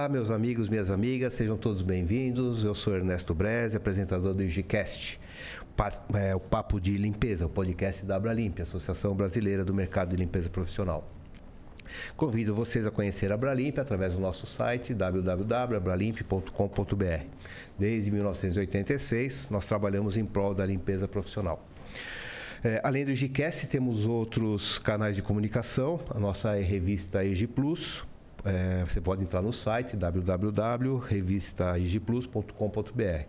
Olá, meus amigos, minhas amigas, sejam todos bem-vindos. Eu sou Ernesto Breze, apresentador do IGCast, o Papo de Limpeza, o podcast da Abralimp, Associação Brasileira do Mercado de Limpeza Profissional. Convido vocês a conhecer a Abralimp através do nosso site www.abralimp.com.br. Desde 1986, nós trabalhamos em prol da limpeza profissional. Além do IGCast, temos outros canais de comunicação, a nossa revista EG Plus. Você pode entrar no site www.revistaigplus.com.br.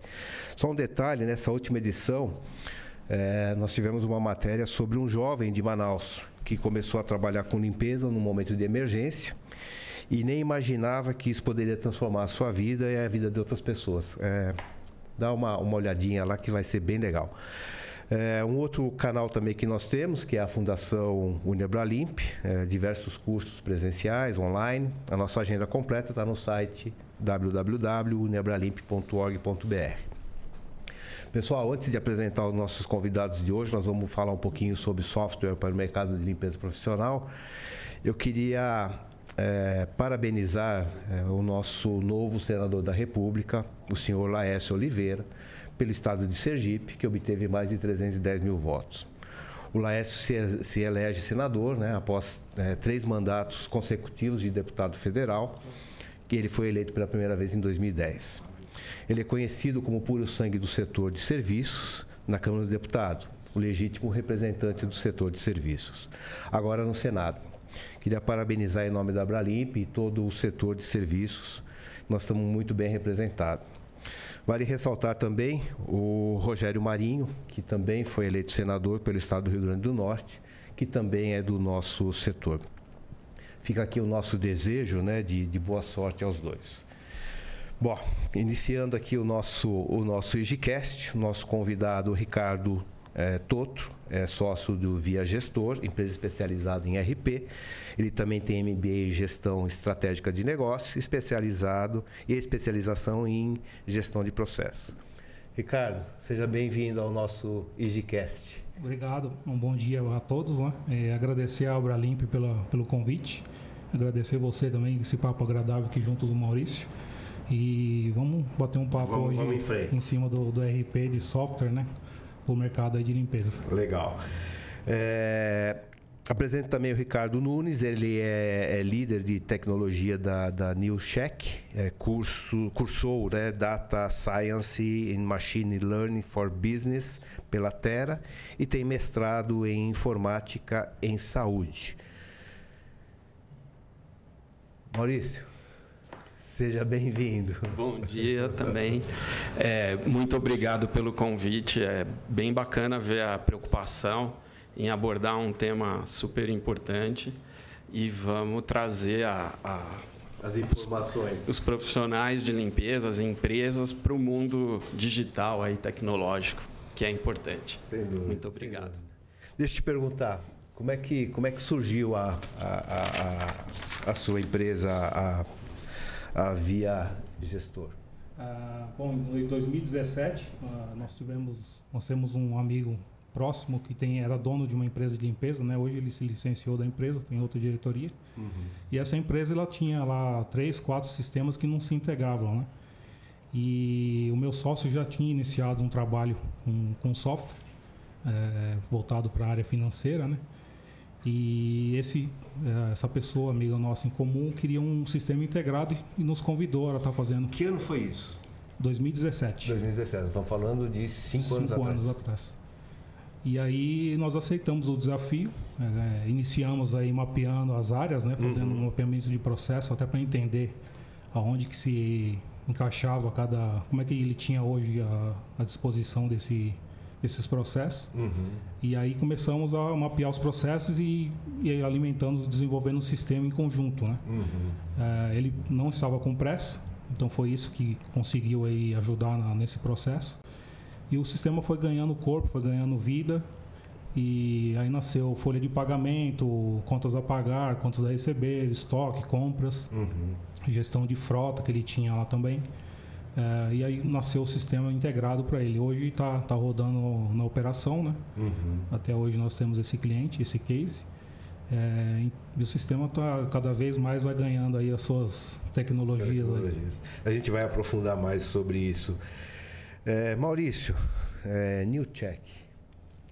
Só um detalhe, nessa última edição, nós tivemos uma matéria sobre um jovem de Manaus que começou a trabalhar com limpeza num momento de emergência e nem imaginava que isso poderia transformar a sua vida e a vida de outras pessoas. Dá uma olhadinha lá que vai ser bem legal. Um outro canal também que nós temos, que é a Fundação Uniabralimp, diversos cursos presenciais, online. A nossa agenda completa está no site www.uniabralimp.org.br. Pessoal, antes de apresentar os nossos convidados de hoje, nós vamos falar um pouquinho sobre software para o mercado de limpeza profissional. Eu queria parabenizar o nosso novo senador da República, o senhor Laércio Oliveira, pelo estado de Sergipe, que obteve mais de 310 mil votos. O Laércio se elege senador, após 3 mandatos consecutivos de deputado federal, que ele foi eleito pela primeira vez em 2010. Ele é conhecido como puro sangue do setor de serviços na Câmara dos Deputados, o legítimo representante do setor de serviços. Agora no Senado. Queria parabenizar em nome da Abralimp e todo o setor de serviços. Nós estamos muito bem representados. Vale ressaltar também o Rogério Marinho, que também foi eleito senador pelo estado do Rio Grande do Norte, que também é do nosso setor. Fica aqui o nosso desejo, de boa sorte aos dois. Bom, iniciando aqui o nosso IGCast, o nosso convidado Ricardo Toto, é sócio do Via Gestor, empresa especializada em RP. Ele também tem MBA em Gestão Estratégica de Negócio, especialização em Gestão de Processos. Ricardo, seja bem-vindo ao nosso IGCast. Obrigado, um bom dia a todos. Agradecer à Abralimp pelo convite, agradecer você também, esse papo agradável aqui junto do Maurício. E vamos bater um papo hoje em cima do RP de software, para o mercado aí de limpeza. Legal. Apresento também o Ricardo Nunes, ele é líder de tecnologia da Newcheck, cursou Data Science and Machine Learning for Business pela Terra e tem mestrado em Informática em Saúde. Maurício, seja bem-vindo. Bom dia também. Muito obrigado pelo convite. É bem bacana ver a preocupação em abordar um tema super importante e vamos trazer as informações, os profissionais de limpeza, as empresas para o mundo digital e tecnológico, que é importante. Sem dúvida. Muito obrigado. Deixa eu te perguntar, como é que surgiu a sua empresa, a Via Gestor? Bom, em 2017 nós temos um amigo próximo que era dono de uma empresa de limpeza, Hoje ele se licenciou da empresa, tem outra diretoria. Uhum. E essa empresa ela tinha lá 3, 4 sistemas que não se integravam, E o meu sócio já tinha iniciado um trabalho com software voltado para a área financeira, E essa pessoa, amiga nossa em comum, queria um sistema integrado e nos convidou a estar fazendo. Que ano foi isso? 2017. 2017, estamos falando de 5 anos atrás. 5 anos atrás. E aí nós aceitamos o desafio, iniciamos aí mapeando as áreas, fazendo um mapeamento de processo, até para entender aonde que se encaixava como é que ele tinha hoje a disposição desses processos. E aí começamos a mapear os processos e alimentando, desenvolvendo um sistema em conjunto, ele não estava com pressa, então foi isso que conseguiu aí ajudar nesse processo. E o sistema foi ganhando corpo, foi ganhando vida, e aí nasceu folha de pagamento, contas a pagar, contas a receber, estoque, compras, gestão de frota que ele tinha lá também. E aí nasceu o sistema integrado para ele. Hoje está rodando na operação, Até hoje nós temos esse cliente, esse case. E o sistema cada vez mais vai ganhando aí as suas tecnologias. A gente vai aprofundar mais sobre isso. Maurício, NewCheck,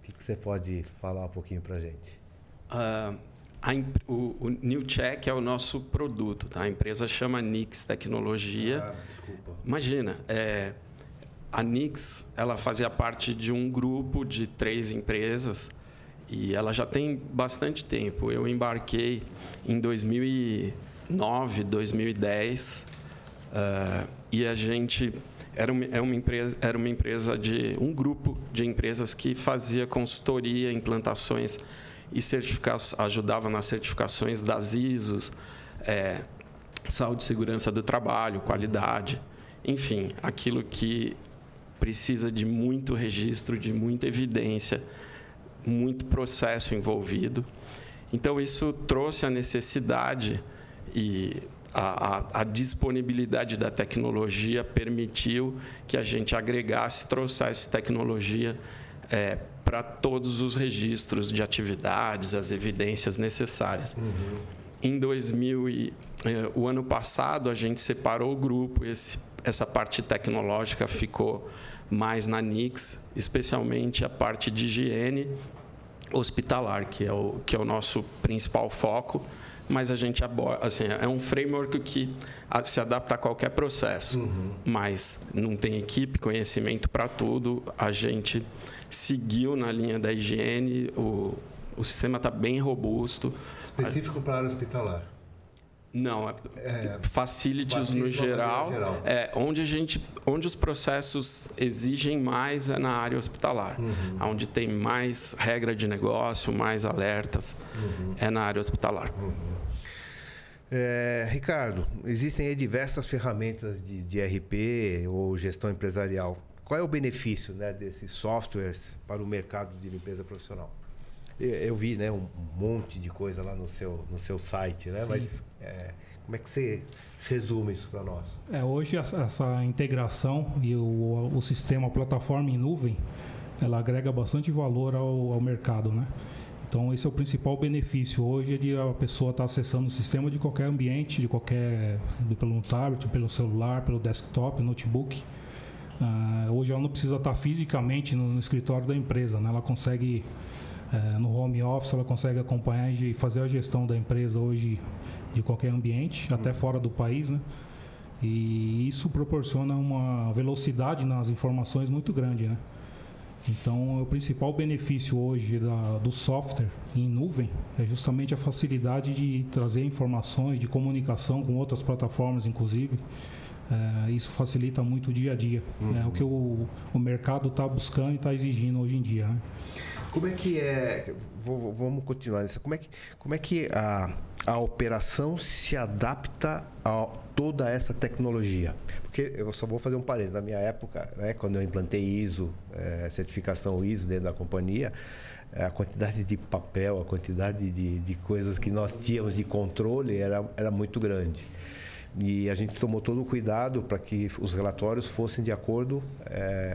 o que você pode falar um pouquinho para a gente? O NewCheck é o nosso produto, tá? A empresa chama Nix Tecnologia. Desculpa. Imagina, a Nix, ela fazia parte de um grupo de 3 empresas e ela já tem bastante tempo. Eu embarquei em 2009, 2010 e a gente era uma empresa de um grupo de empresas que fazia consultoria, implantações e ajudava nas certificações das ISOs, saúde e segurança do trabalho, qualidade, enfim, aquilo que precisa de muito registro, de muita evidência, muito processo envolvido. Então, isso trouxe a necessidade e a disponibilidade da tecnologia permitiu que a gente agregasse, trouxesse tecnologia para todos os registros de atividades, as evidências necessárias. Em o ano passado, a gente separou o grupo, essa parte tecnológica ficou mais na Nix, especialmente a parte de higiene hospitalar, que é o nosso principal foco, mas a gente aborda, assim, é um framework que se adapta a qualquer processo, mas não tem equipe, conhecimento para tudo, a gente seguiu na linha da higiene, o sistema está bem robusto. Específico para a área hospitalar? Não, facilities no geral. Onde os processos exigem mais é na área hospitalar. Onde tem mais regra de negócio, mais alertas, é na área hospitalar. Ricardo, existem aí diversas ferramentas de RP ou gestão empresarial. Qual é o benefício, né, desses softwares para o mercado de limpeza profissional? Eu vi, né, um monte de coisa lá no seu site, né? Sim. Mas como é que você resume isso para nós? Hoje essa integração e o sistema, a plataforma em nuvem, ela agrega bastante valor ao mercado, né? Então esse é o principal benefício hoje, é de a pessoa estar acessando o sistema de qualquer ambiente, pelo tablet, pelo celular, pelo desktop, notebook. Hoje ela não precisa estar fisicamente no escritório da empresa, né? Ela consegue no home office, ela consegue acompanhar e fazer a gestão da empresa hoje de qualquer ambiente, até fora do país, né? E isso proporciona uma velocidade nas informações muito grande, né? Então, o principal benefício hoje do software em nuvem é justamente a facilidade de trazer informações, de comunicação com outras plataformas, inclusive. Isso facilita muito o dia a dia. É o que o mercado está buscando e está exigindo hoje em dia, né? Como é que vamos continuar nisso. Como é que a operação se adapta a toda essa tecnologia? Porque eu só vou fazer um parênteses. Na minha época, né, quando eu implantei ISO, certificação ISO dentro da companhia, a quantidade de papel, a quantidade de coisas que nós tínhamos de controle era muito grande. E a gente tomou todo o cuidado para que os relatórios fossem de acordo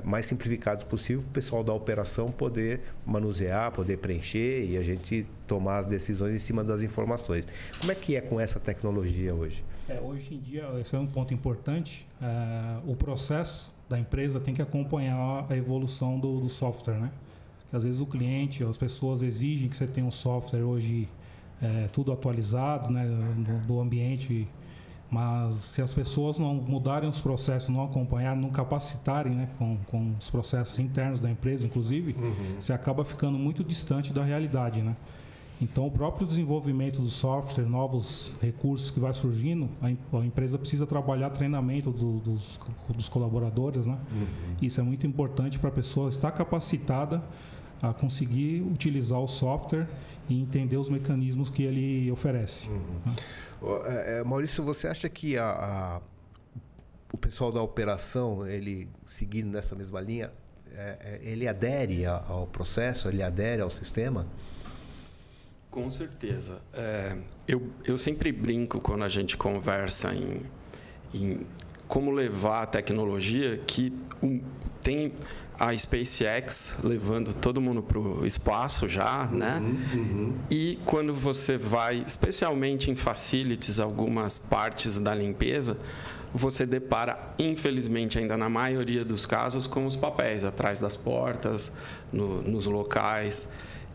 mais simplificados possível, para o pessoal da operação poder manusear, poder preencher e a gente tomar as decisões em cima das informações. Como é que é com essa tecnologia hoje? Hoje em dia, esse é um ponto importante. O processo da empresa tem que acompanhar a evolução do software, né? Porque às vezes o cliente, as pessoas exigem que você tenha um software hoje tudo atualizado, né, do ambiente. Mas se as pessoas não mudarem os processos, não acompanharem, não capacitarem, né, com os processos internos da empresa, inclusive, você acaba ficando muito distante da realidade, né? Então, o próprio desenvolvimento do software, novos recursos que vai surgindo, a empresa precisa trabalhar treinamento dos colaboradores, né? Isso é muito importante para a pessoa estar capacitada a conseguir utilizar o software e entender os mecanismos que ele oferece. Né? Maurício, você acha que o pessoal da operação, ele seguindo nessa mesma linha, ele adere ao processo, ele adere ao sistema? Com certeza. Eu sempre brinco quando a gente conversa em como levar a tecnologia, que a SpaceX levando todo mundo para o espaço já, né? E quando você vai, especialmente em facilities, algumas partes da limpeza, você depara, infelizmente, ainda na maioria dos casos, com os papéis atrás das portas, nos locais.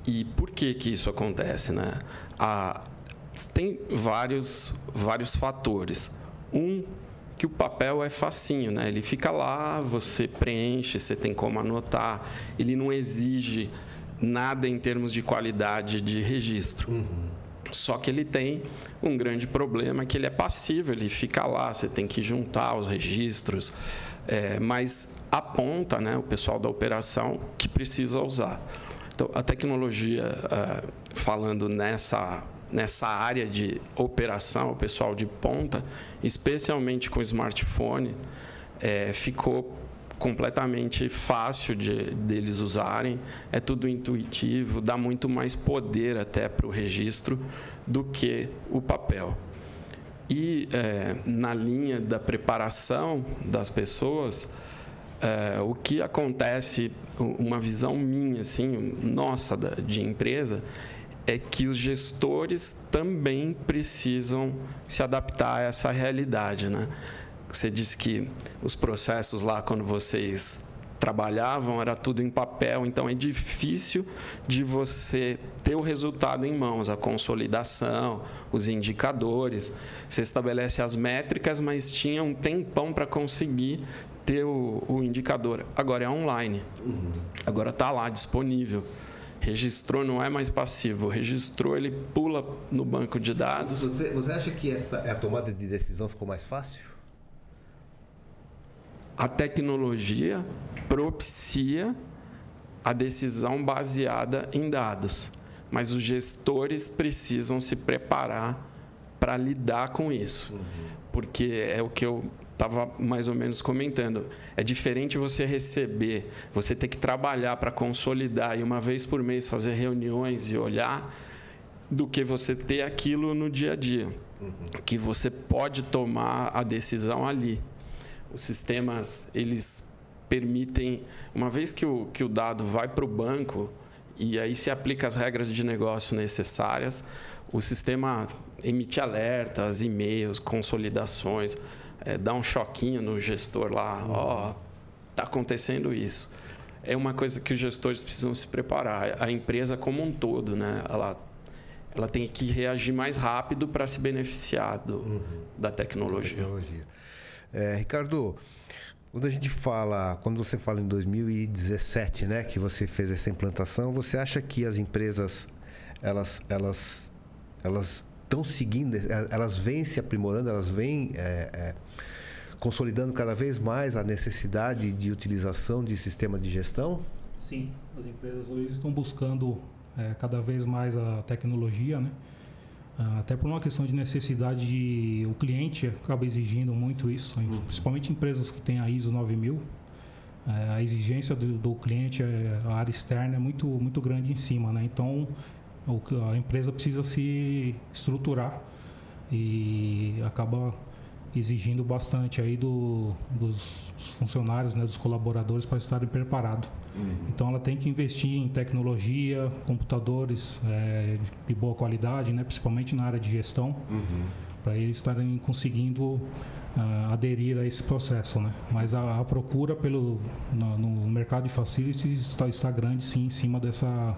E por que isso acontece, né? Tem vários fatores. Que o papel é facinho, né? Ele fica lá, você preenche, você tem como anotar. Ele não exige nada em termos de qualidade de registro. Só que ele tem um grande problema, que ele é passivo, ele fica lá, você tem que juntar os registros, mas aponta, né, o pessoal da operação que precisa usar. Então, a tecnologia, falando nessa área de operação, o pessoal de ponta, especialmente com o smartphone, ficou completamente fácil deles usarem, é tudo intuitivo, dá muito mais poder até para o registro do que o papel. E na linha da preparação das pessoas, o que acontece, uma visão minha, assim, nossa, de empresa, é que os gestores também precisam se adaptar a essa realidade, né? Você disse que os processos lá, quando vocês trabalhavam, era tudo em papel, então é difícil de você ter o resultado em mãos, a consolidação, os indicadores. Você estabelece as métricas, mas tinha um tempão para conseguir ter o indicador. Agora é online, agora está lá disponível. Registrou, não é mais passivo. Registrou, ele pula no banco de dados. Você acha que a tomada de decisão ficou mais fácil? A tecnologia propicia a decisão baseada em dados, mas os gestores precisam se preparar para lidar com isso, porque é o que eu estava mais ou menos comentando. É diferente você receber, você ter que trabalhar para consolidar e uma vez por mês fazer reuniões e olhar, do que você ter aquilo no dia a dia, que você pode tomar a decisão ali. Os sistemas, eles permitem, uma vez que o dado vai para o banco e aí se aplica as regras de negócio necessárias, o sistema emite alertas, e-mails, consolidações, dá um choquinho no gestor lá, está acontecendo isso. É uma coisa que os gestores precisam se preparar. A empresa como um todo, né? Ela tem que reagir mais rápido para se beneficiar da tecnologia. Ricardo, quando você fala em 2017, né, que você fez essa implantação, você acha que as empresas elas estão seguindo, elas vêm se aprimorando, elas vêm consolidando cada vez mais a necessidade de utilização de sistema de gestão? Sim, as empresas hoje estão buscando cada vez mais a tecnologia, né? Até por uma questão de necessidade, o cliente acaba exigindo muito isso, principalmente empresas que têm a ISO 9000. A exigência do cliente, a área externa é muito, muito grande em cima, né? Então, a empresa precisa se estruturar e acaba exigindo bastante aí dos funcionários, né, dos colaboradores, para estarem preparados. Então ela tem que investir em tecnologia, computadores de boa qualidade, né, principalmente na área de gestão, para eles estarem conseguindo aderir a esse processo, né? Mas a procura no mercado de facilities está grande, sim, em cima dessa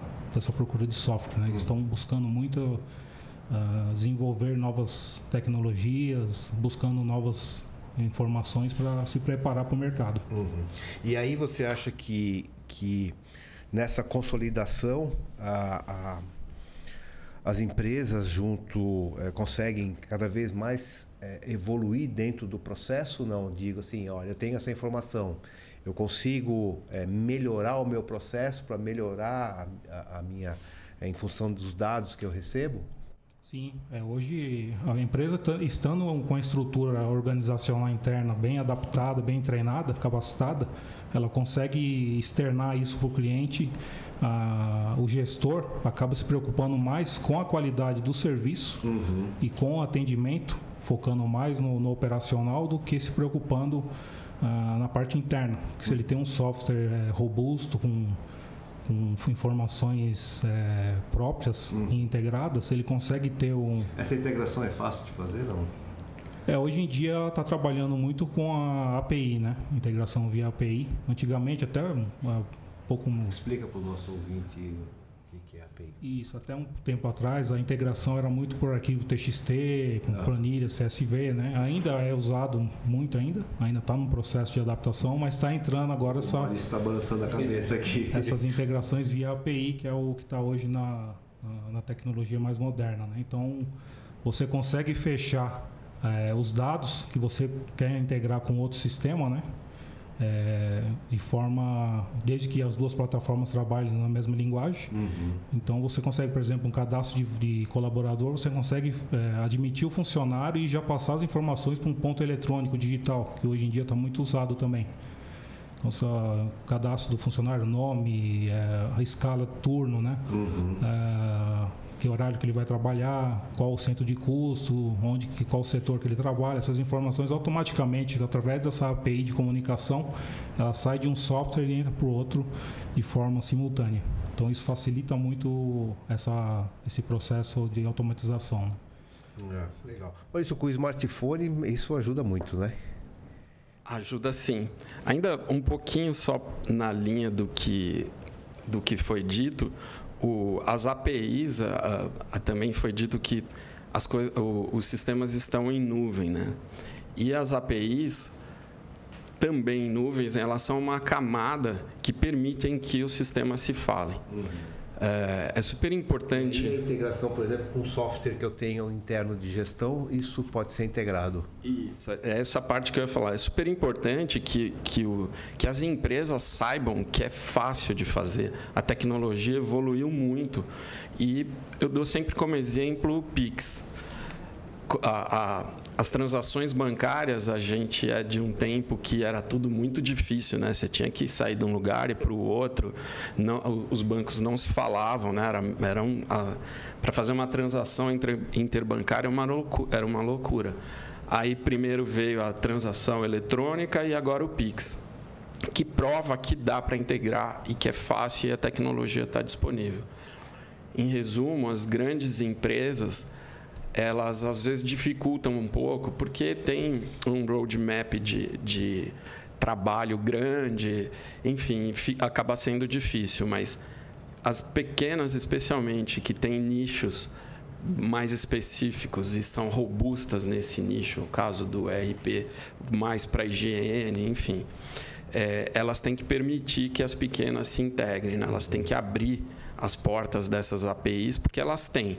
procura de software, né? Eles estão buscando muito desenvolver novas tecnologias, buscando novas informações para se preparar para o mercado. E aí você acha que nessa consolidação as empresas conseguem cada vez mais evoluir dentro do processo? Não, digo assim, olha, eu tenho essa informação, eu consigo melhorar o meu processo para melhorar a minha em função dos dados que eu recebo? Sim, hoje a empresa estando com a estrutura organizacional interna bem adaptada, bem treinada, capacitada, ela consegue externar isso para o cliente. O gestor acaba se preocupando mais com a qualidade do serviço e com o atendimento, focando mais no operacional do que se preocupando na parte interna. Porque se ele tem um software robusto, com informações próprias e integradas, ele consegue ter Essa integração é fácil de fazer, não? Hoje em dia ela está trabalhando muito com a API, né? Integração via API. Antigamente, até pouco... Explica para o nosso ouvinte o que é API. Isso, até um tempo atrás a integração era muito por arquivo TXT, com planilha, CSV, né? Ainda é usado muito ainda está num processo de adaptação, mas está entrando agora essa... O Maurício está balançando a cabeça aqui. Essas integrações via API, que é o que está hoje na tecnologia mais moderna, né? Então, você consegue fechar os dados que você quer integrar com outro sistema, né? De forma, desde que as duas plataformas trabalhem na mesma linguagem. Então você consegue, por exemplo, um cadastro de colaborador, você consegue admitir o funcionário e já passar as informações para um ponto eletrônico digital, que hoje em dia está muito usado também. Então, o cadastro do funcionário, nome, a escala, turno, né? Que horário que ele vai trabalhar, qual o centro de custo, qual o setor que ele trabalha, essas informações automaticamente, através dessa API de comunicação, ela sai de um software e entra para o outro de forma simultânea. Então isso facilita muito esse processo de automatização. Legal. Olha, isso com o smartphone, isso ajuda muito, né? Ajuda sim. Ainda um pouquinho só na linha do que foi dito, as APIs, também foi dito que os sistemas estão em nuvem, né? E as APIs, também em nuvens, elas são uma camada que permitem que os sistemas se falem. É super importante. E a integração, por exemplo, com o software que eu tenho interno de gestão, isso pode ser integrado? Isso, é essa parte que eu ia falar. É super importante que as empresas saibam que é fácil de fazer. A tecnologia evoluiu muito. E eu dou sempre como exemplo o Pix. As transações bancárias, a gente é de um tempo que era tudo muito difícil, né? Você tinha que sair de um lugar e para o outro. Não, os bancos não se falavam, né? Para fazer uma transação interbancária era uma loucura. Aí primeiro veio a transação eletrônica e agora o Pix, que prova que dá para integrar e que é fácil e a tecnologia está disponível. Em resumo, as grandes empresas, elas às vezes dificultam um pouco, porque tem um roadmap de trabalho grande, enfim, acaba sendo difícil, mas as pequenas, especialmente, que têm nichos mais específicos e são robustas nesse nicho, o caso do ERP, mais para higiene, enfim, elas têm que permitir que as pequenas se integrem, né? Elas têm que abrir as portas dessas APIs, porque elas têm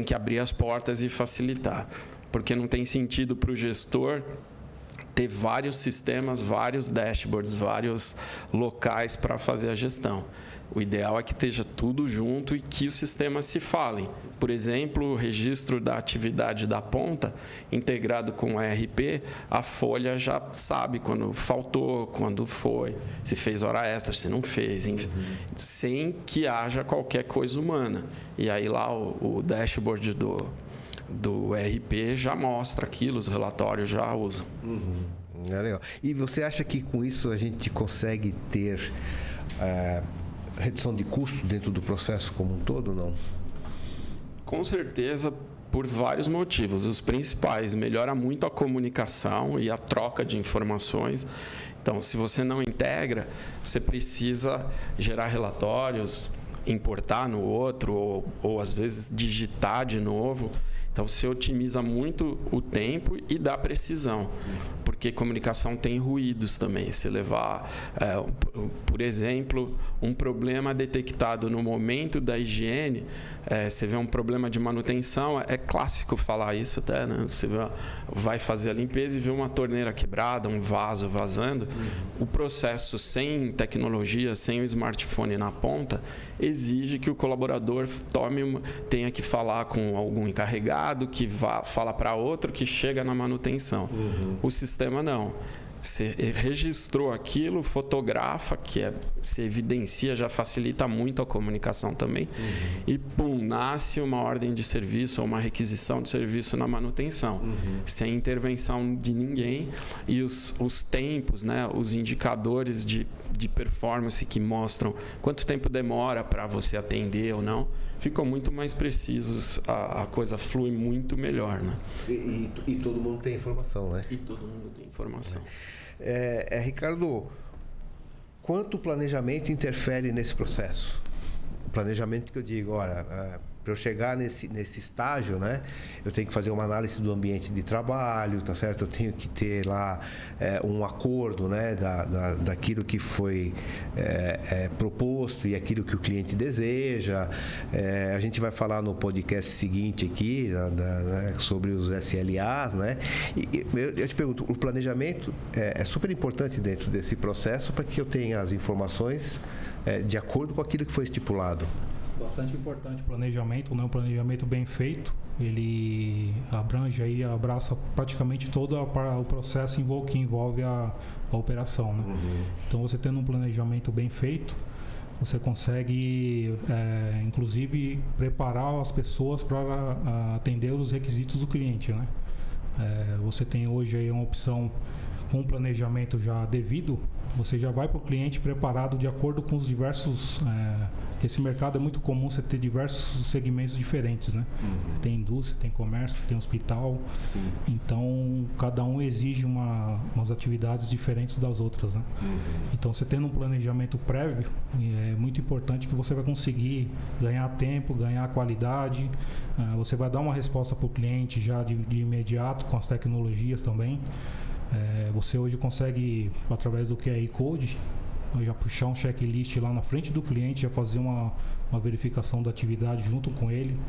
que abrir as portas e facilitar, porque não tem sentido para o gestor ter vários sistemas, vários dashboards, vários locais para fazer a gestão. O ideal é que esteja tudo junto e que os sistemas se falem. Por exemplo, o registro da atividade da ponta, integrado com o ERP, a folha já sabe quando faltou, quando foi, se fez hora extra, se não fez, enfim, sem que haja qualquer coisa humana. E aí lá o dashboard do ERP já mostra aquilo, os relatórios já usam. É legal. E você acha que com isso a gente consegue ter redução de custo dentro do processo como um todo, não? Com certeza, por vários motivos. Os principais, melhora muito a comunicação e a troca de informações. Então, se você não integra, você precisa gerar relatórios, importar no outro, ou às vezes digitar de novo. Então, você otimiza muito o tempo e dá precisão, porque comunicação tem ruídos também. Se levar, por exemplo, um problema detectado no momento da higiene, você vê um problema de manutenção, é clássico falar isso até, né? Você vai fazer a limpeza e vê uma torneira quebrada, um vaso vazando. O processo sem tecnologia, sem o smartphone na ponta, exige que o colaborador tenha que falar com algum encarregado, que fala para outro, que chega na manutenção. O sistema não. Você registrou aquilo, fotografa, se evidencia, já facilita muito a comunicação também. E, pum, nasce uma ordem de serviço ou uma requisição de serviço na manutenção, sem intervenção de ninguém. E os tempos, né, os indicadores de performance que mostram quanto tempo demora para você atender ou não, ficam muito mais precisos, a coisa flui muito melhor, né? E todo mundo tem informação, né? E todo mundo tem informação. Ricardo, quanto o planejamento interfere nesse processo? O planejamento que eu digo, olha, para eu chegar nesse estágio, né, eu tenho que fazer uma análise do ambiente de trabalho, tá certo? Eu tenho que ter lá um acordo, né, daquilo que foi proposto e aquilo que o cliente deseja. A gente vai falar no podcast seguinte aqui né, sobre os SLAs, né? E eu te pergunto, o planejamento é super importante dentro desse processo para que eu tenha as informações de acordo com aquilo que foi estipulado. Bastante importante o planejamento, né? Um planejamento bem feito, ele abrange aí, abraça praticamente todo o processo que envolve a operação, né? Então, você tendo um planejamento bem feito, você consegue, inclusive, preparar as pessoas para atender os requisitos do cliente, né? Você tem hoje aí uma opção com um planejamento já devido, você já vai para o cliente preparado de acordo com os diversos... que esse mercado é muito comum você ter diversos segmentos diferentes, né? Tem indústria, tem comércio, tem hospital. Então, cada um exige umas atividades diferentes das outras, né? Então, você tendo um planejamento prévio, é muito importante que você vai conseguir ganhar tempo, ganhar qualidade. Você vai dar uma resposta para o cliente já de imediato com as tecnologias também. Você hoje consegue, através do QR Code, já puxar um checklist lá na frente do cliente, já fazer uma verificação da atividade junto com ele,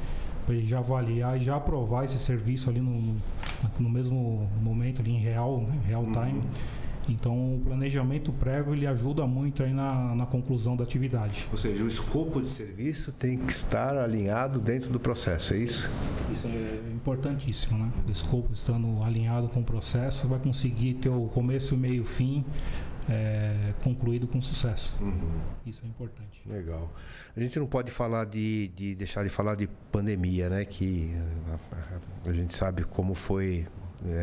para ele já avaliar e já aprovar esse serviço ali no mesmo momento, ali em real time. Então, o planejamento prévio ele ajuda muito aí na conclusão da atividade. Ou seja, o escopo de serviço tem que estar alinhado dentro do processo, é isso? Isso é importantíssimo, né? O escopo estando alinhado com o processo, vai conseguir ter o começo, meio e fim concluído com sucesso. Isso é importante. Legal. A gente não pode falar deixar de falar de pandemia, né? Que a gente sabe como foi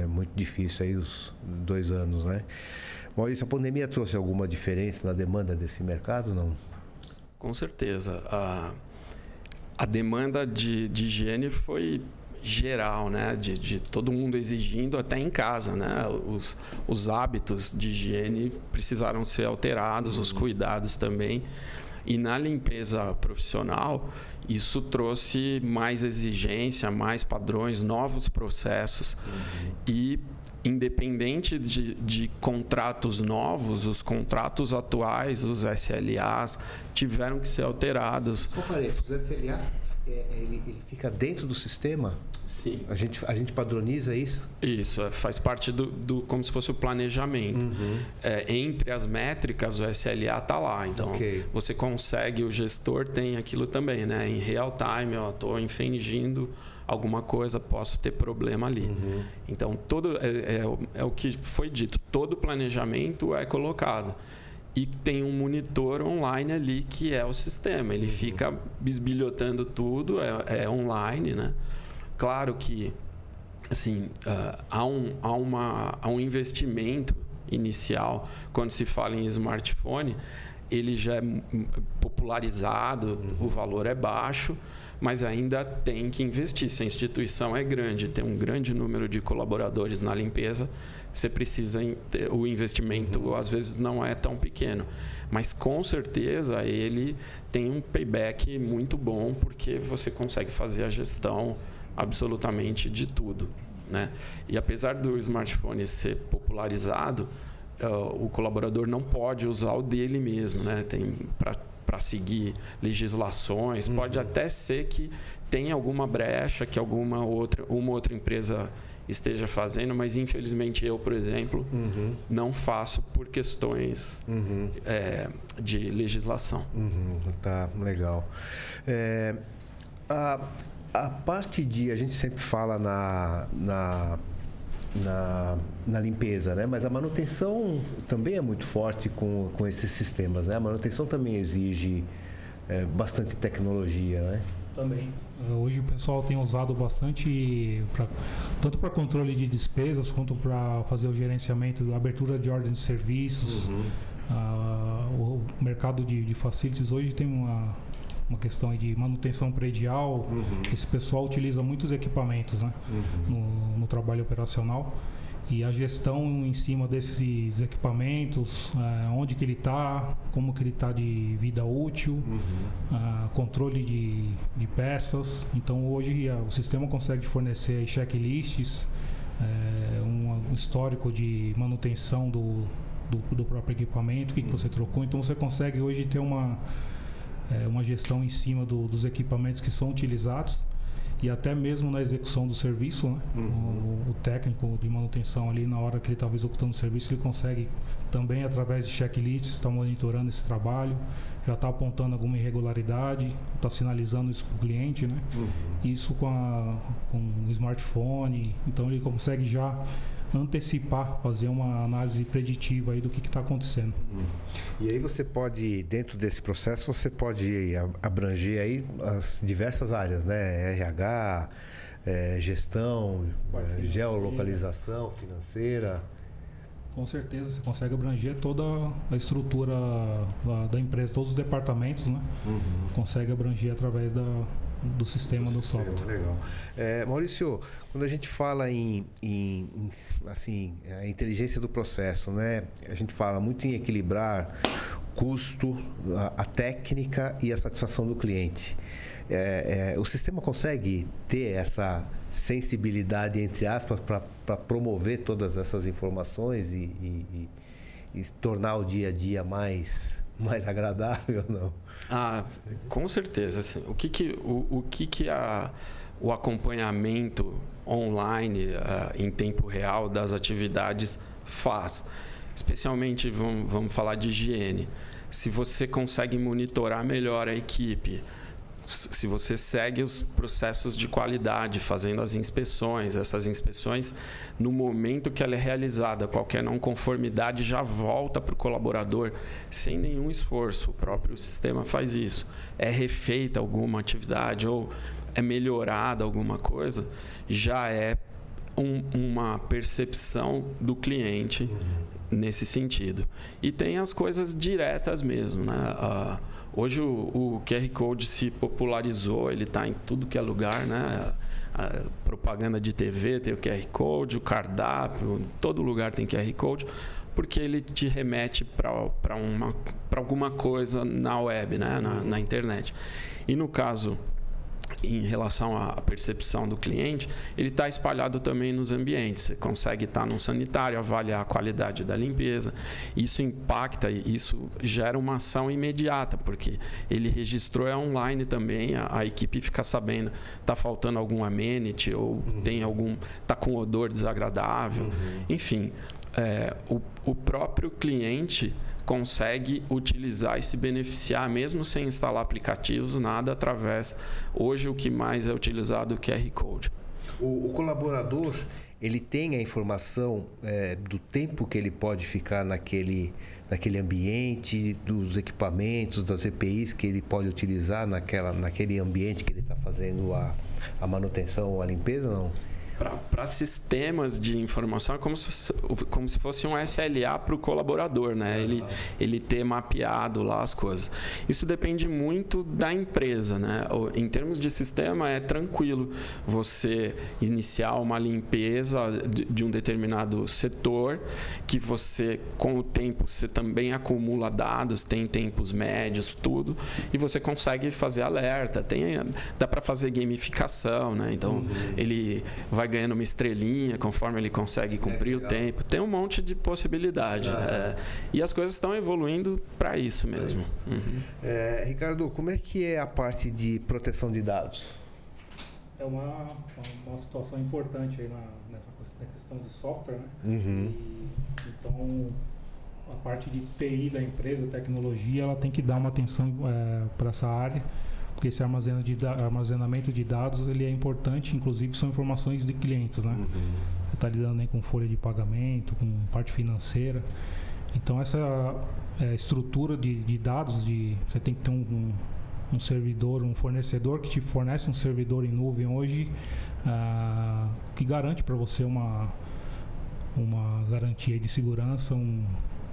muito difícil aí os 2 anos, né? Maurício, a pandemia trouxe alguma diferença na demanda desse mercado, não? Com certeza. A demanda de higiene foi geral, né? De todo mundo exigindo, até em casa, né? Os hábitos de higiene precisaram ser alterados, os cuidados também. E na limpeza profissional, isso trouxe mais exigência, mais padrões, novos processos. E, independente de contratos novos, os contratos atuais, os SLAs, tiveram que ser alterados. Os SLA, ele fica dentro do sistema? Sim. A gente padroniza isso? Isso, faz parte do como se fosse o planejamento. Entre as métricas, o SLA está lá. Então, você consegue, o gestor tem aquilo também, né? Em real time, estou infringindo alguma coisa, posso ter problema ali. Então, é o que foi dito, todo planejamento é colocado. E tem um monitor online ali que é o sistema. Ele fica bisbilhotando tudo, é online, né? Claro que assim, há um investimento inicial quando se fala em smartphone, ele já é popularizado, o valor é baixo, mas ainda tem que investir. Se a instituição é grande, tem um grande número de colaboradores na limpeza, você precisa, o investimento às vezes não é tão pequeno, mas com certeza ele tem um payback muito bom, porque você consegue fazer a gestão absolutamente de tudo, né? E apesar do smartphone ser popularizado, o colaborador não pode usar o dele mesmo, né? Tem para seguir legislações, pode até ser que tenha alguma brecha que uma outra empresa esteja fazendo, mas infelizmente eu, por exemplo, não faço por questões de legislação. Tá, legal. A parte a gente sempre fala na limpeza, né? Mas a manutenção também é muito forte com esses sistemas, né? A manutenção também exige bastante tecnologia, né? Também. Hoje o pessoal tem usado bastante, tanto para controle de despesas, quanto para fazer o gerenciamento, a abertura de ordens de serviços. O mercado de facilities hoje tem uma questão de manutenção predial. Esse pessoal utiliza muitos equipamentos, né? No trabalho operacional. E a gestão em cima desses equipamentos, onde que ele está, como que ele está de vida útil, controle de peças. Então hoje o sistema consegue fornecer checklists, um histórico de manutenção do próprio equipamento, o que você trocou. Então você consegue hoje ter uma gestão em cima dos equipamentos que são utilizados. E até mesmo na execução do serviço, né? O técnico de manutenção ali, na hora que ele estava executando o serviço, ele consegue também, através de checklists, estar monitorando esse trabalho, já está apontando alguma irregularidade, está sinalizando isso para o cliente, né? Isso com o smartphone. Então ele consegue já antecipar, fazer uma análise preditiva aí do que está acontecendo. E aí você pode, dentro desse processo, você pode abranger aí as diversas áreas, né? RH, gestão, geolocalização, financeira. Com certeza, você consegue abranger toda a estrutura da empresa, todos os departamentos, né? Consegue abranger através do sistema do software. Legal. Maurício, quando a gente fala em a inteligência do processo, né? A gente fala muito em equilibrar custo, a técnica e a satisfação do cliente. O sistema consegue ter essa sensibilidade, entre aspas, para promover todas essas informações e tornar o dia a dia mais agradável, não? Com certeza. Assim, o que o acompanhamento online em tempo real das atividades faz? Especialmente, vamos falar de higiene. Se você consegue monitorar melhor a equipe, se você segue os processos de qualidade, fazendo as inspeções, essas inspeções, no momento que ela é realizada, qualquer não conformidade já volta para o colaborador sem nenhum esforço. O próprio sistema faz isso. É refeita alguma atividade ou é melhorada alguma coisa, já é uma percepção do cliente nesse sentido. E tem as coisas diretas mesmo, né? Hoje o QR Code se popularizou, ele está em tudo que é lugar, né? A propaganda de TV tem o QR Code, o cardápio, todo lugar tem QR Code, porque ele te remete para alguma coisa na web, né? Na internet. E no caso, em relação à percepção do cliente, ele está espalhado também nos ambientes. Você consegue estar num sanitário, avaliar a qualidade da limpeza. Isso impacta, isso gera uma ação imediata, porque ele registrou online também, a equipe fica sabendo, está faltando algum amenity ou está com odor desagradável. Enfim, o próprio cliente consegue utilizar e se beneficiar, mesmo sem instalar aplicativos, nada através. Hoje, o que mais é utilizado é o QR Code. O colaborador, ele tem a informação do tempo que ele pode ficar naquele ambiente, dos equipamentos, das EPIs que ele pode utilizar naquele ambiente que ele está fazendo a manutenção ou a limpeza, não? Para sistemas de informação é como se fosse um SLA para o colaborador, né? Ele ter mapeado lá as coisas. Isso depende muito da empresa, né? Em termos de sistema, é tranquilo você iniciar uma limpeza de um determinado setor, que você, com o tempo, você também acumula dados, tem tempos médios, tudo, e você consegue fazer alerta. Dá para fazer gamificação, né? Então, ele vai ganhando uma estrelinha conforme ele consegue cumprir o tempo. Tem um monte de possibilidade. E as coisas estão evoluindo para isso mesmo. Ricardo, como é que é a parte de proteção de dados? É uma situação importante aí nessa questão de software, né? Então, a parte de TI da empresa, tecnologia, ela tem que dar uma atenção para essa área, porque esse armazenamento de dados ele é importante, inclusive são informações de clientes, né? Você está lidando nem com folha de pagamento, com parte financeira. Então essa estrutura de dados, você tem que ter um servidor, um fornecedor que te fornece um servidor em nuvem hoje, que garante para você uma garantia de segurança,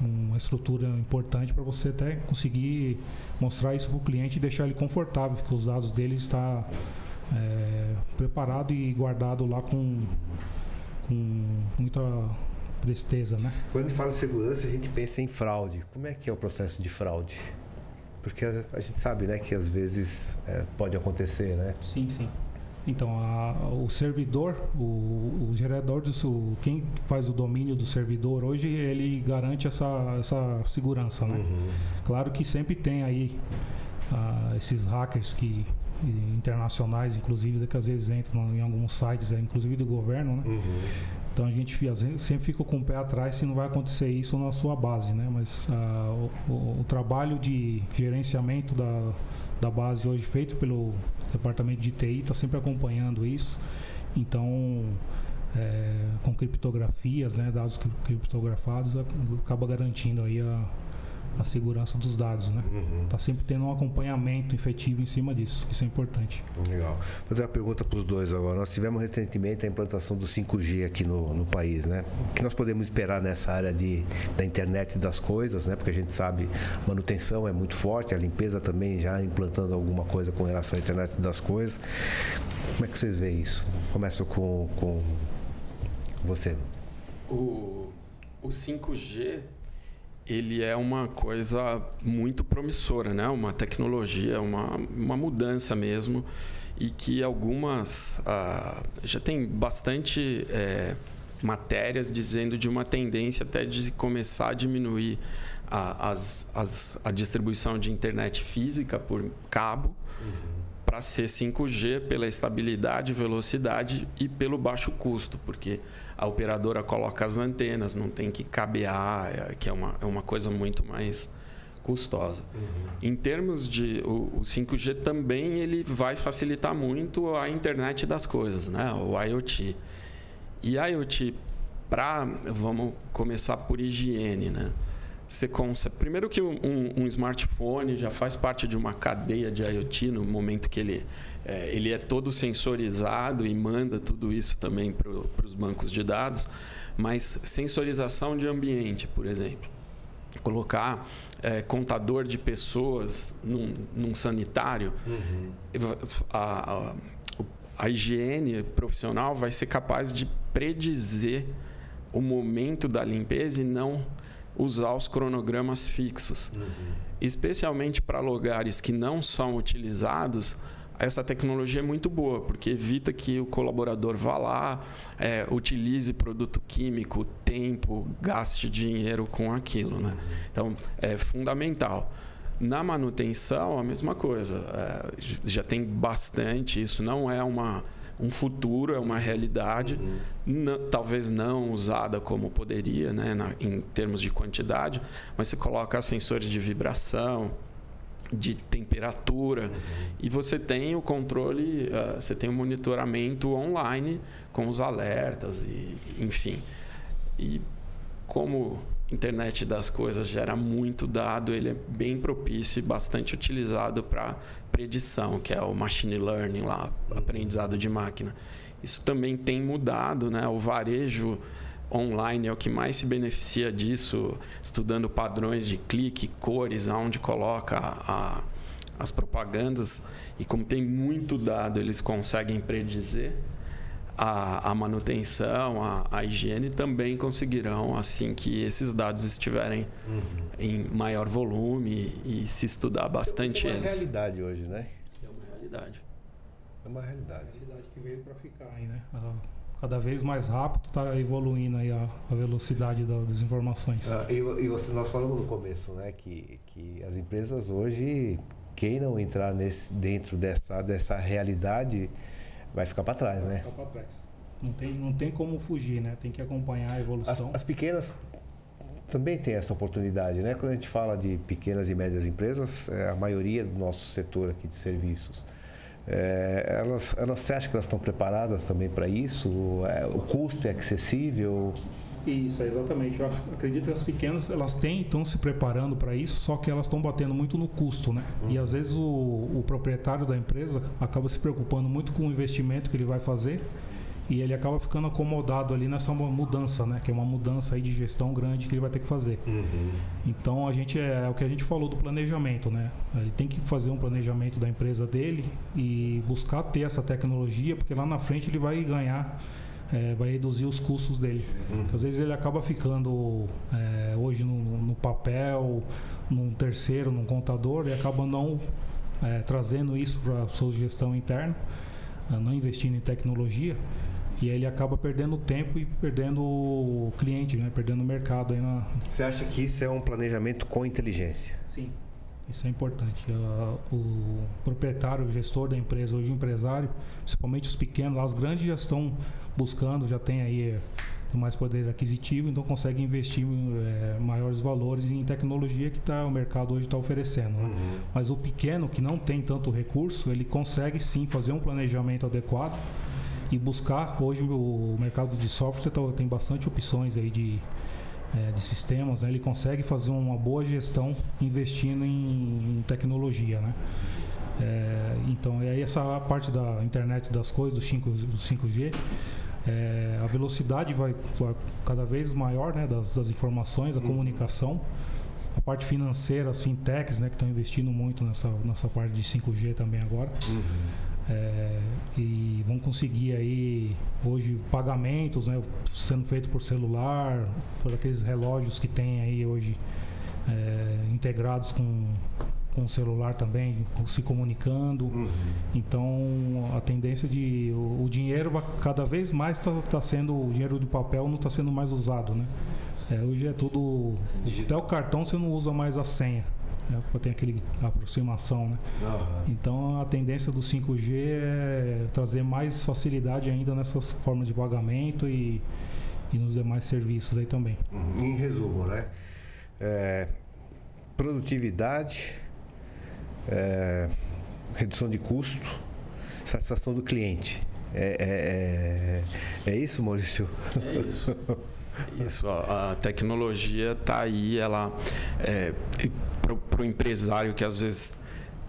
uma estrutura importante para você até conseguir mostrar isso para o cliente e deixar ele confortável, que os dados dele estão preparado e guardado lá com muita presteza, né? Quando fala em segurança, a gente pensa em fraude. Como é que é o processo de fraude? Porque a gente sabe, né, que às vezes pode acontecer, né? Sim. Então, o servidor, o gerador, quem faz o domínio do servidor hoje, ele garante essa segurança, né? Claro que sempre tem aí esses hackers internacionais, inclusive, que às vezes entram em alguns sites, inclusive do governo, né? Então a gente sempre fica com o pé atrás se não vai acontecer isso na sua base, né? Mas o trabalho de gerenciamento da base hoje feito pelo departamento de TI está sempre acompanhando isso. Então, com criptografias, né, dados criptografados, acaba garantindo aí a segurança dos dados, né? Tá sempre tendo um acompanhamento efetivo em cima disso, isso é importante. Legal. Vou fazer uma pergunta para os dois agora. Nós tivemos recentemente a implantação do 5G aqui no país, né? O que nós podemos esperar nessa área da internet das coisas, né? Porque a gente sabe a manutenção é muito forte, a limpeza também já implantando alguma coisa com relação à internet das coisas. Como é que vocês veem isso? Começo com você. O 5G ele é uma coisa muito promissora, né? Uma tecnologia, uma mudança mesmo, e que algumas já tem bastante matérias dizendo de uma tendência até de começar a diminuir a distribuição de internet física por cabo para ser 5G pela estabilidade, velocidade e pelo baixo custo, porque a operadora coloca as antenas, não tem que cabear, que é uma coisa muito mais custosa. Em termos de... O 5G também ele vai facilitar muito a internet das coisas, né? O IoT. E IoT, vamos começar por higiene, né? Primeiro que um smartphone já faz parte de uma cadeia de IoT no momento que ele é todo sensorizado e manda tudo isso também para os bancos de dados, mas sensorização de ambiente, por exemplo. Colocar contador de pessoas num sanitário, a higiene profissional vai ser capaz de predizer o momento da limpeza e não usar os cronogramas fixos. Especialmente para lugares que não são utilizados, essa tecnologia é muito boa, porque evita que o colaborador vá lá, utilize produto químico, tempo, gaste dinheiro com aquilo, né? Então, é fundamental. Na manutenção, a mesma coisa. Já tem bastante, isso não é um futuro, é uma realidade, talvez não usada como poderia, né, em termos de quantidade, mas você coloca sensores de vibração, de temperatura, e você tem o controle, você tem o monitoramento online com os alertas, enfim. E como a internet das coisas gera muito dado, ele é bem propício e bastante utilizado para predição, que é o machine learning lá, aprendizado de máquina. Isso também tem mudado, né? O varejo online é o que mais se beneficia disso, estudando padrões de clique, cores, aonde coloca as propagandas, e como tem muito dado, eles conseguem predizer a manutenção, a higiene também conseguirão, assim que esses dados estiverem em maior volume e se estudar bastante eles. É uma realidade hoje, né? É uma realidade. É uma realidade. É uma realidade que veio para ficar aí, né? Cada vez mais rápido está evoluindo aí a velocidade das informações. Nós falamos no começo, né, que as empresas hoje, quem não entrar dentro dessa realidade vai ficar para trás, né? Vai ficar para trás. Não tem como fugir, né? Tem que acompanhar a evolução. As pequenas também têm essa oportunidade, né? Quando a gente fala de pequenas e médias empresas, a maioria do nosso setor aqui de serviços, Você acha que elas estão preparadas também para isso? O custo é acessível? Isso, exatamente. Eu acredito que as pequenas elas estão se preparando para isso, só que elas estão batendo muito no custo, né? E às vezes o proprietário da empresa acaba se preocupando muito com o investimento que ele vai fazer e ele acaba ficando acomodado ali nessa mudança, né? Que é uma mudança aí de gestão grande que ele vai ter que fazer. Então é o que a gente falou do planejamento, né? Ele tem que fazer um planejamento da empresa dele e buscar ter essa tecnologia, porque lá na frente ele vai ganhar. Vai reduzir os custos dele. Às vezes ele acaba ficando hoje no papel, num terceiro, num contador, e acaba não trazendo isso para a sua gestão interna, não investindo em tecnologia, e aí ele acaba perdendo tempo e perdendo o cliente, né? Perdendo o mercado. Você acha que isso é um planejamento com inteligência? Sim. Isso é importante. O proprietário, o gestor da empresa, hoje o empresário, principalmente os pequenos, as grandes já estão buscando, já tem aí mais poder aquisitivo, então consegue investir maiores valores em tecnologia que o mercado hoje está oferecendo. Né? Mas o pequeno, que não tem tanto recurso, ele consegue sim fazer um planejamento adequado e buscar. Hoje o mercado de software tem bastante opções aí de sistemas, né? Ele consegue fazer uma boa gestão investindo em tecnologia, né? Então, aí essa parte da internet das coisas, do 5G, a velocidade vai cada vez maior, né? Das informações, a comunicação, a parte financeira, as fintechs, né? Que estão investindo muito nessa parte de 5G também agora. E vão conseguir aí hoje pagamentos, né, sendo feito por celular, por aqueles relógios que tem aí hoje integrados com o celular também, se comunicando. Então a tendência de o dinheiro cada vez mais está sendo, o dinheiro de papel não está sendo mais usado, né? Hoje é tudo digital. Até o cartão você não usa mais a senha. Tem aquele aproximação, né? Então a tendência do 5G é trazer mais facilidade ainda nessas formas de pagamento e nos demais serviços aí também. Em resumo, né? Produtividade, redução de custo, satisfação do cliente. É isso, Maurício? É isso. Isso, a tecnologia está aí, ela para o empresário que às vezes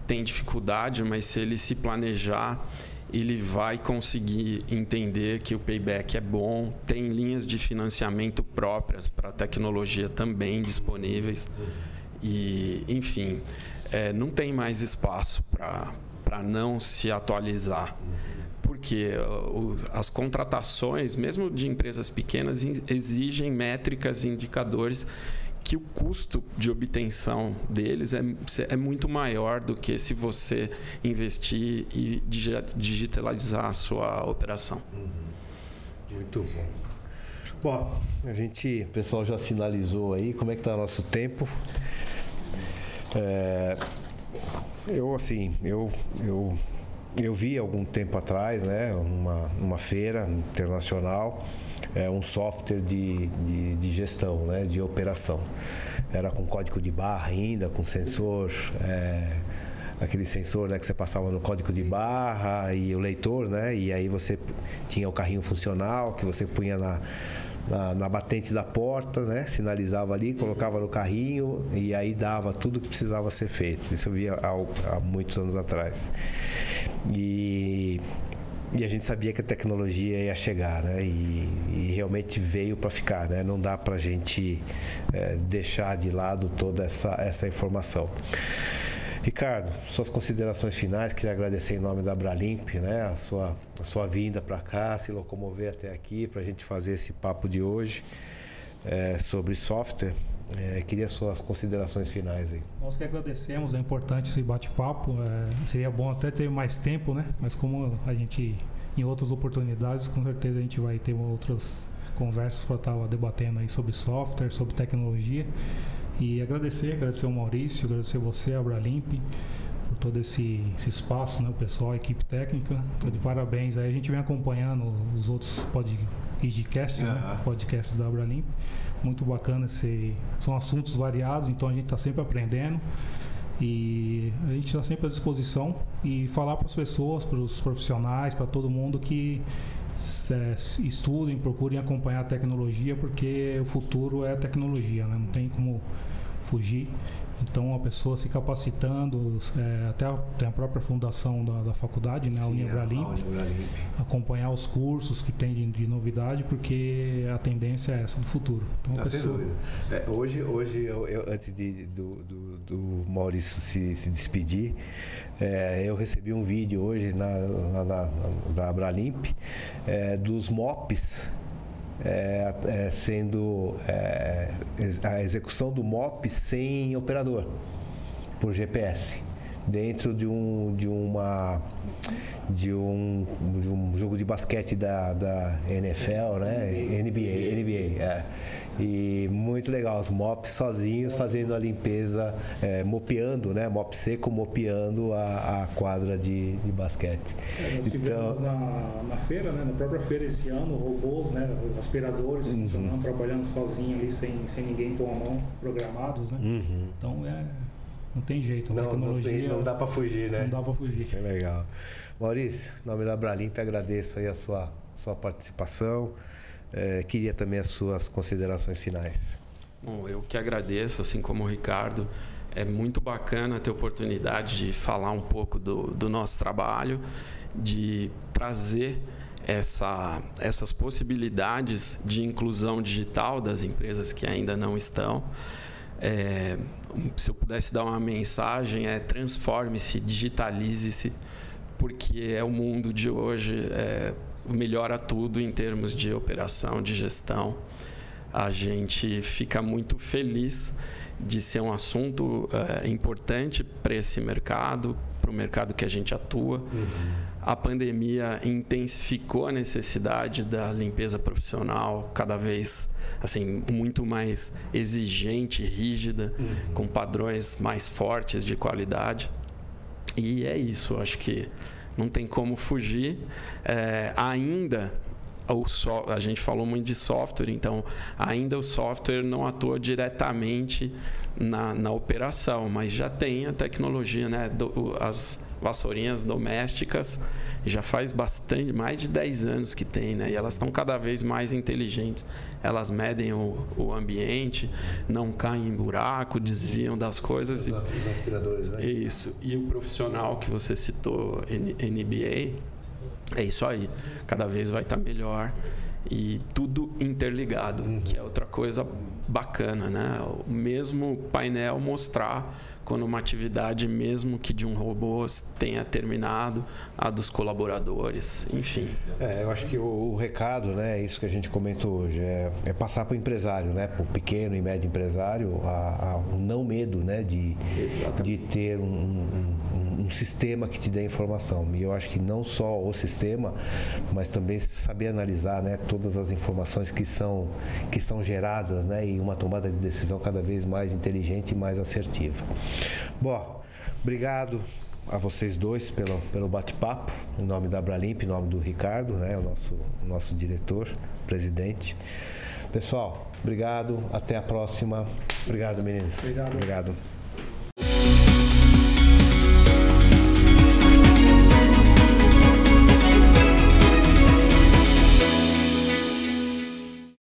tem dificuldade, mas se ele se planejar, ele vai conseguir entender que o payback é bom. Tem linhas de financiamento próprias para a tecnologia também disponíveis. E, enfim, não tem mais espaço para não se atualizar. Porque as contratações, mesmo de empresas pequenas, exigem métricas e indicadores que o custo de obtenção deles é muito maior do que se você investir e digitalizar a sua operação. Muito bom. Bom, o pessoal já sinalizou aí como é que está o nosso tempo. Eu vi algum tempo atrás, né, numa feira internacional, um software de gestão, né, de operação. Era com código de barra ainda, com sensor, aquele sensor, né, que você passava no código de barra e o leitor, né, e aí você tinha o carrinho funcional que você punha na batente da porta, né? Sinalizava ali, colocava no carrinho e aí dava tudo que precisava ser feito. Isso eu via há muitos anos atrás. E a gente sabia que a tecnologia ia chegar, né? E realmente veio para ficar, né? Não dá para a gente deixar de lado toda essa informação. Ricardo, suas considerações finais, queria agradecer em nome da Abralimp, né, a sua vinda para cá, se locomover até aqui para a gente fazer esse papo de hoje sobre software. Queria suas considerações finais aí. Nós que agradecemos, é importante esse bate-papo, seria bom até ter mais tempo, né? Mas como a gente, em outras oportunidades, com certeza a gente vai ter outras conversas para estar debatendo aí sobre software, sobre tecnologia. E agradecer ao Maurício, agradecer você, a Abralimp, por todo esse espaço, né, o pessoal, a equipe técnica. Então, de parabéns. Aí a gente vem acompanhando os outros podcasts, né, podcasts da Abralimp. Muito bacana, são assuntos variados, então a gente está sempre aprendendo. E a gente está sempre à disposição e falar para as pessoas, para os profissionais, para todo mundo que estudem, procurem acompanhar a tecnologia, porque o futuro é a tecnologia, né? Não tem como fugir. Então, a pessoa se capacitando, até tem a própria fundação da faculdade, né? A Unibralimp, acompanhar os cursos que tem de novidade, porque a tendência é essa do futuro. Então, sem dúvida. Hoje eu, antes do Maurício se despedir, eu recebi um vídeo hoje da Abralimp dos MOPs, sendo a execução do MOP sem operador, por GPS, dentro de um jogo de basquete da NFL, né? NBA. E muito legal, os MOPs sozinhos fazendo a limpeza, mopeando, né? MOP seco mopeando a quadra de basquete. Nós tivemos na feira, né? Na própria feira esse ano, robôs, né? Aspiradores funcionando, trabalhando sozinho ali, sem ninguém pôr a mão, programados, né? Então não tem jeito, a tecnologia... Não dá para fugir, né? Não dá para fugir. É legal. Maurício, em nome da Abralimp, agradeço aí a sua participação. Queria também as suas considerações finais. Bom, eu que agradeço, assim como o Ricardo. É muito bacana ter a oportunidade de falar um pouco do nosso trabalho, de trazer essas possibilidades de inclusão digital das empresas que ainda não estão. Se eu pudesse dar uma mensagem, transforme-se, digitalize-se, porque o mundo de hoje melhora tudo em termos de operação, de gestão. A gente fica muito feliz de ser um assunto importante para esse mercado, para o mercado que a gente atua. A pandemia intensificou a necessidade da limpeza profissional, cada vez muito mais exigente, rígida, com padrões mais fortes de qualidade. E é isso, acho que não tem como fugir. Ainda a gente falou muito de software, então ainda o software não atua diretamente na operação, mas já tem a tecnologia, né? As vassourinhas domésticas já faz mais de 10 anos que tem, né? E elas estão cada vez mais inteligentes. Elas medem o ambiente, não caem em buraco, desviam das coisas. Os aspiradores, né? Isso. E o profissional que você citou, NBA, é isso aí. Cada vez vai estar melhor e tudo interligado, que é outra coisa bacana, né? O mesmo painel mostrar quando uma atividade, mesmo que de um robô, tenha terminado, a dos colaboradores, enfim. Eu acho que o recado, né, isso que a gente comentou hoje, é passar para o empresário, né, para o pequeno e médio empresário, o não medo, né, de ter um sistema que te dê informação. E eu acho que não só o sistema, mas também saber analisar, né, todas as informações que são geradas, né, e uma tomada de decisão cada vez mais inteligente e mais assertiva. Bom, obrigado a vocês dois pelo bate-papo, em nome da Abralimp, em nome do Ricardo, né, o nosso diretor, presidente. Pessoal, obrigado, até a próxima. Obrigado, meninos. Obrigado.